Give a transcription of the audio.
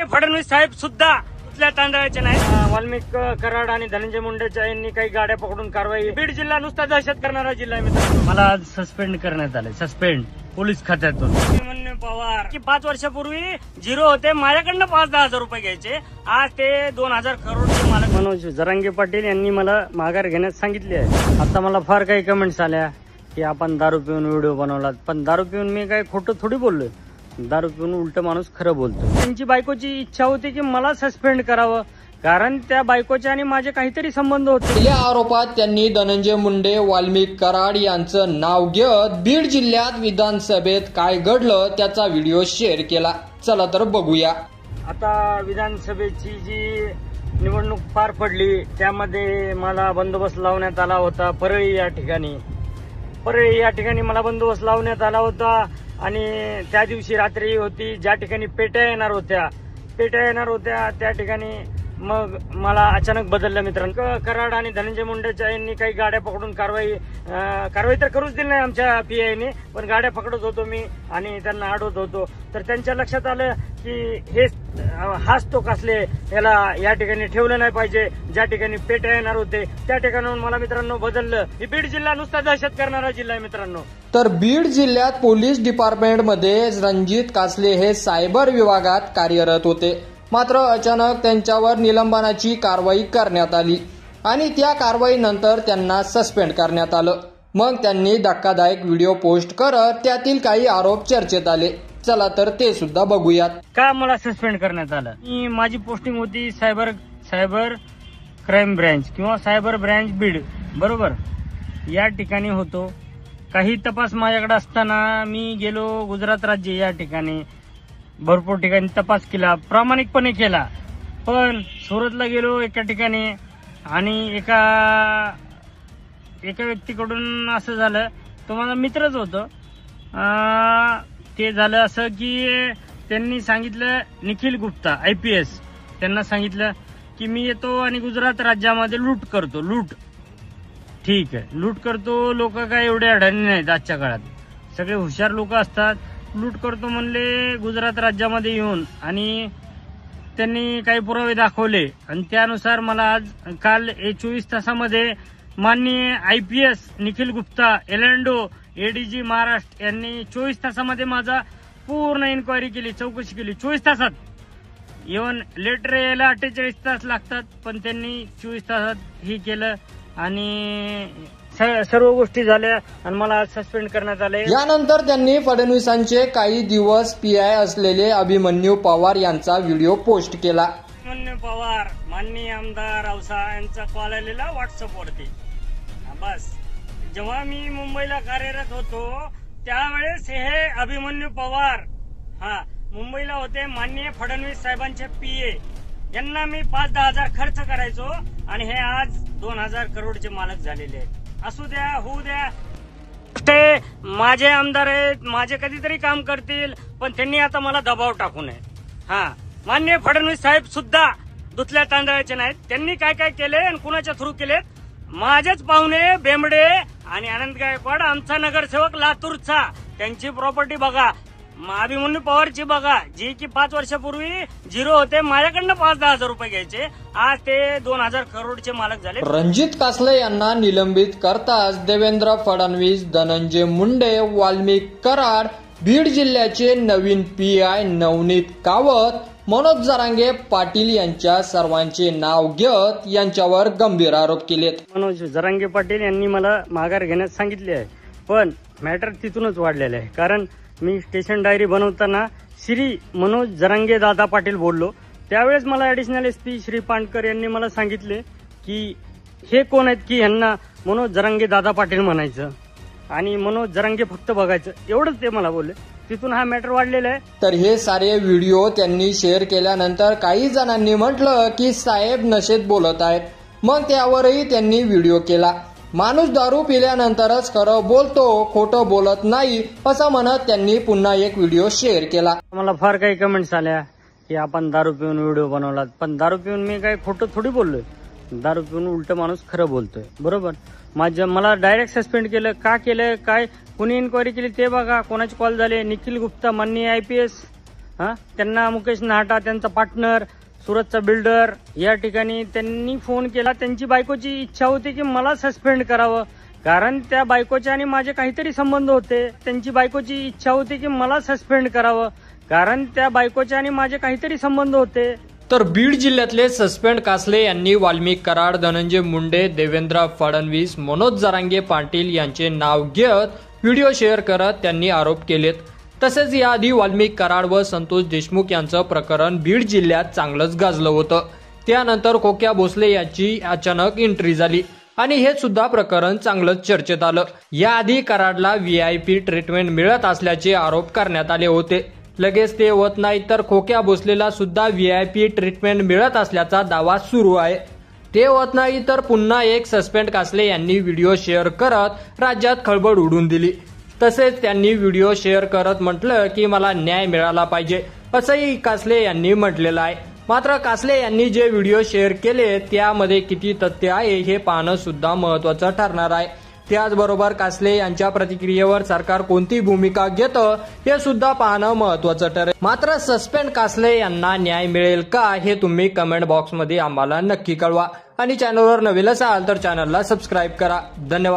फडणवीस साहेब सुद्धा कुठल्या तांदळाचे नाही। वाल्मिक कराड आणि धनंजय मुंडेच्या यांनी काही गाड्या पकडून कारवाई। बीड जिल्हा नुसता दहशत करणारा जिल्हा आहे मित्रांनो। मला आज सस्पेंड करण्यात आले, सस्पेंड पोलीस खात्यातून। अभिमन्यू पवार की 5 वर्षापूर्वी झिरो होते, माझ्याकडनं 5-10 हजार रुपये घ्यायचे, आज ते 2000 करोडचे मालक। मनोज जरांगे पाटील यांनी मला माघार घेण्यास सांगितले आहे। आता मला फार काही कमेंट्स आल्या की आपण दारू पिऊन व्हिडिओ बनवलात, पण दारू पिऊन मी काही खोटं थोडी बोललोय। दारू पिऊन उलट माणूस खरं बोलतो। त्यांची बायकोची इच्छा होती की मला सस्पेंड करावं, कारण त्या बायकोचे आणि माझे काहीतरी संबंध होते। पहिल्या आरोपात त्यांनी धनंजय मुंडे, वाल्मिक कराड यांचं नाव घेत बीड जिल्ह्यात विधानसभेत काय घडलं त्याचा व्हिडिओ शेअर केला। चला तर बघूया। आता विधानसभेची जी निवडणूक पार पडली त्यामध्ये मला बंदोबस्त लावण्यात आला होता परळी या ठिकाणी। परळी या ठिकाणी मला बंदोबस्त लावण्यात आला होता आणि त्या दिवशी रात्री होती ज्या ठिकाणी पेट्या येणार होत्या त्या ठिकाणी मग मला अचानक बदललं मित्रांनो। कराड आणि धनंजय मुंडेच्या यांनी काही गाड्या पकडून कारवाई तर करूच दिली नाही आमच्या पीआयने, पण गाड्या पकडत होतो मी आणि त्यांना अडवत होतो। तर त्यांच्या लक्षात आलं की हे हाच तो कसले, याला या ठिकाणी ठेवलं नाही पाहिजे। ज्या ठिकाणी पेट्या येणार होते त्या ठिकाणाहून मला मित्रांनो बदललं। ही बीड जिल्हा नुसता दहशत करणारा जिल्हा आहे मित्रांनो। तर बीड जिल्ह्यात पोलीस डिपार्टमेंटमध्ये रणजित कासले हे सायबर विभागात कार्यरत होते, मात्र अचानक त्यांच्यावर निलंबनाची कारवाई करण्यात आली आणि त्या कारवाईनंतर त्यांना सस्पेंड करण्यात आलं। मग त्यांनी धक्कादायक व्हिडिओ पोस्ट करत त्यातील काही आरोप चर्चेत आले। चला तर ते सुद्धा बघूयात। का मला सस्पेंड करण्यात आलं? माझी पोस्टिंग होती सायबर क्राईम ब्रँच किंवा सायबर ब्रँच बीड, बरोबर। या ठिकाणी होतो। काही तपास माझ्याकडे असताना मी गेलो गुजरात राज्य या ठिकाणी, भरपूर ठिकाणी तपास केला, प्रामाणिकपणे केला। पण सुरतला गेलो एका ठिकाणी आणि एका व्यक्तीकडून असं झालं, तो माझा मित्रच होतो। ते झालं असं की त्यांनी सांगितलं, निखिल गुप्ता IPS, त्यांना सांगितलं की मी येतो आणि गुजरात राज्यामध्ये लूट करतो। लूट ठीक आहे, लूट करतो। लोक काय एवढे अडाणी नाहीत आजच्या काळात, सगळे हुशार लोक असतात। लूट करतो म्हणले गुजरात राज्यामध्ये येऊन आणि त्यांनी काही पुरावे दाखवले आणि त्यानुसार मला काल 24 तासामध्ये माननीय IPS निखिल गुप्ता एलँडो ADG महाराष्ट्र यांनी 24 तासामध्ये माझा पूर्ण इन्क्वायरी केली, चौकशी केली 24 तासात। इव्हन लेटर यायला 48 तास लागतात, पण त्यांनी 24 तासात हे केलं आणि सर्व गोष्टी झाल्या आणि मला सस्पेंड करण्यात आले। यानंतर त्यांनी फडणवीसांचे काही दिवस PI असलेले अभिमन्यू पवार यांचा व्हिडिओ पोस्ट केला। अभिमन्यू पवार माननीय आमदार औसा यांचा कॉल आलेला व्हॉट्सअपवरती। बस जेव्हा मी मुंबईला कार्यरत होतो त्यावेळेस हे अभिमन्यू पवार मुंबईला होते। माननीय फडणवीस साहेबांचे PA यांना मी 5-10 हजार खर्च करायचो आणि हे आज 2000 करोडचे मालक झालेले आहेत। असू द्या, होऊ द्या, ते माझे आमदार आहेत, माझे कधीतरी काम करतील, पण त्यांनी आता मला दबाव टाकू नये। माननीय फडणवीस साहेब सुद्धा दुसऱ्या तांदळाचे नाहीत। त्यांनी काय काय केले आणि कुणाच्या थ्रू केलेत, माझेच पाहुणे बेंबडे आणि आनंद गायकवाड, आमचा नगरसेवक लातूरचा, त्यांची प्रॉपर्टी बघा, अभिमन्यू पवारची बघा, जी की 5 वर्षापूर्वी झिरो होते, माझ्याकडनं 5-10 हजार रुपये घ्यायचे, आज ते 2000 करोडचे मालक झाले। रणजित कासले यांना निलंबित करताच देवेंद्र फडणवीस, धनंजय मुंडे, वाल्मिक कराड, बीड जिल्ह्याचे नवीन PI नवनीत कावत, मनोज जरांगे पाटील यांच्या सर्वांचे नाव घेत यांच्यावर गंभीर आरोप केलेत। मनोज जरांगे पाटील यांनी मला माघार घेण्यास सांगितले आहे, पण मॅटर तिथूनच वाढलेलं आहे। कारण मी स्टेशन डायरी बनवताना श्री मनोज जरांगे दादा पाटील बोललो, त्यावेळेस मला ऍडिशनल SP श्री पांडकर यांनी मला सांगितले की हे कोण आहेत की यांना मनोज जरांगे दादा पाटील म्हणायचं आणि मनोज जरांगे फक्त बघायचं, एवढंच ते मला बोलले। तिथून हा मॅटर वाढलेला आहे। तर हे सारे व्हिडिओ त्यांनी शेअर केल्यानंतर काही जणांनी म्हटलं की साहेब नशेत बोलत आहेत, मग त्यावरही त्यांनी व्हिडिओ केला। माणूस दारू पिल्यानंतरच खरं बोलतो, खोटं बोलत नाही असं म्हणत त्यांनी पुन्हा एक व्हिडिओ शेअर केला। मला फार काही कमेंट्स आल्या की आपण दारू पिऊन व्हिडिओ बनवलात, पण दारू पिऊन मी काही खोटं थोडी बोललोय। दारू पिऊन उलट माणूस खरं बोलतोय, बरोबर। मला डायरेक्ट सस्पेंड केलं, का केलं, काय कुणी इन्क्वायरी केली ते बघा, कोणाचे कॉल झाले। निखिल गुप्ता माननीय IPS त्यांना मुकेश नाहटा त्यांचा पार्टनर सुरतचा बिल्डर या ठिकाणी त्यांनी फोन केला. त्यांची बायकोची इच्छा होती की मला सस्पेंड करावं, कारण त्या बायकोचे आणि माझे काहीतरी संबंध होते. त्यांची बायकोची इच्छा होती की मला सस्पेंड करावं, कारण त्या बायकोचे आणि माझे काहीतरी संबंध होते. तर बीड जिल्ह्यातले सस्पेंड कासले यांनी वाल्मिक कराड, धनंजय मुंडे, देवेंद्र फडणवीस, मनोज जरांगे पाटील यांचे नाव घेत व्हिडिओ शेअर करत त्यांनी आरोप केलेत. तसेच याआधी वाल्मिक कराड व संतोष देशमुख यांचं प्रकरण बीड जिल्ह्यात चांगलंच गाजलं होतं. त्यानंतर खोक्या भोसले यांची अचानक एंट्री झाली आणि हे सुद्धा प्रकरण चांगलंच चर्चेत आलं. याआधी कराडला VIP ट्रीटमेंट मिळत असल्याचे आरोप करण्यात आले होते. लगेच ते होत नाही तर खोक्या भोसलेला सुद्धा VIP ट्रीटमेंट मिळत असल्याचा दावा सुरू आहे. ते होत नाही तर पुन्हा एक सस्पेंड कासले यांनी व्हिडिओ शेअर करत राज्यात खळबळ उडून दिली. तसेच त्यांनी व्हिडिओ शेअर करत म्हटलं की मला न्याय मिळाला पाहिजे असंही कासले यांनी म्हटलेलं आहे. मात्र कासले यांनी जे व्हिडिओ शेअर केले त्यामध्ये किती तथ्य आहे हे पाहणं सुद्धा महत्वाचं ठरणार आहे. त्याचबरोबर कासले यांच्या प्रतिक्रियेवर सरकार कोणती भूमिका घेतं हे सुद्धा पाहणं महत्वाचं ठरेल. मात्र सस्पेंड कासले यांना न्याय मिळेल का हे तुम्ही कमेंट बॉक्समध्ये आम्हाला नक्की कळवा आणि चॅनलवर नवीन असाल तर चॅनलला सबस्क्राईब करा. धन्यवाद.